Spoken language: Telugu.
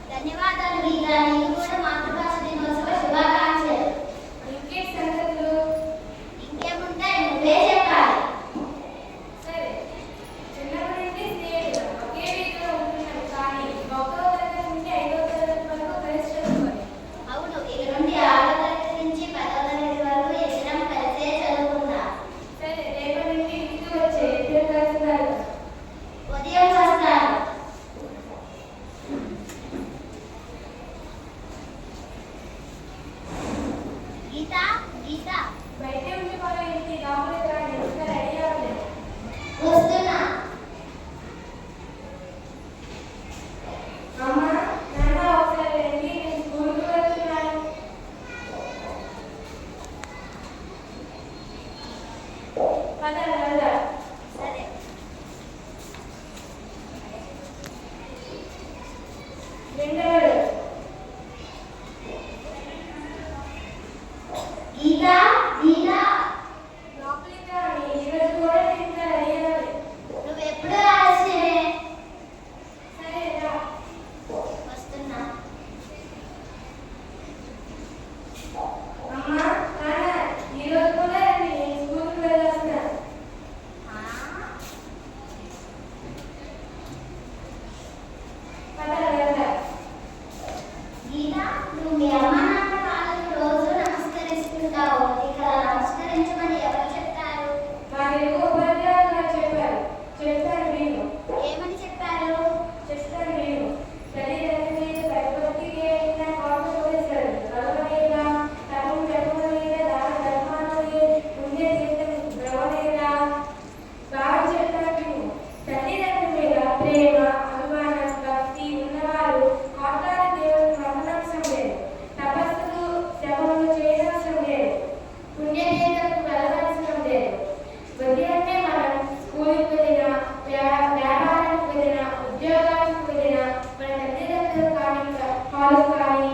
ధన్యవాదాలు గీత. నీకు కూడా మాతృభాష దినోత్సవ శుభాకాంక్షలు. ఇంకేం సంగతులు? ఇంకేముంటాయి, నువ్వే చెప్పాలి. సరే, చిన్నప్పటి నుండి స్నేహితులు ఒకే వీధిలో ఉంటున్నాం, కానీ 1వ తరగతి నుండి 5వ తరగతి వరకు కలిసి చదువుకోవాలి. అవును, ఇక నుండి 6వ తరగతి నుంచి 10వ తరగతి వరకు ఇద్దరం కలిసే చదువుకుందాం. సరే, రేపటి నుండి ఇంటికి వచ్చే ఇద్దరు కలుస్తున్నారు. ఉదయం వస్తాను. గీత గీత బయటే ఉండిపోయే ఇంటి లోపలికి రాని, ఇంకా రెడీ అవ్వలేదు. వస్తున్నా. అమ్మ, నాన్న ఒకసారి రండి, నేను స్కూల్కి వెళ్తున్నాను. పద వెళ్దాం. సరే. రెండోడు గీత గీత లోపలికి రాని, ఈరోజు కూడా ఇంకా రెడీ అవ్వాలి. నువ్వెప్పుడు ఆలస్యమే. సరే రా. వస్తున్నా. అమ్మ, నాన్న, ఈరోజు కూడా రండి, నేను స్కూల్కి వెళ్ళొస్తున్నాను. ఆ? పద వెళ్దాం. గీత, నువ్వు మీ అమ్మ నాన్న కాళ్ళకు రోజు నమస్కరిస్తుంటావు. ఇక్కడ నమస్కరించమని ఎవరు చెప్తారు? మా తెలుగు ఉపాధ్యాయులు నాకు చెప్పారు. చెప్తాను విను. ఏమని చెప్పారు? చెప్తాను విను. తల్లిదండ్రుల మీద ప్రతిపత్తికి అయిన కోపం చూపిస్తాడు. కలవలేదా, తపం చెప్పలేదా, దాన ధర్మాలు ఉండే జీవితం ద్రవలేదా. బాగా చెప్తాను విను. తల్లిదండ్రుల మీద ప్రేమ, అభిమానం, భక్తి ఉన్నవారు కోట్లాది దేవుడు నమ్మనవసరం లేదు. తపస్సులు, శ్రమలు చేయనవసరం లేదు. పుణ్యతీర్థకు వెళ్ళవలసిన లేదు. బుద్ధి అంటే మనం స్కూల్కి వెళ్ళినా, వ్యాపారానికి వెళ్ళినా, ఉద్యోగానికి వెళ్ళినా, మన తల్లిదండ్రులు కానీ కాలు కానీ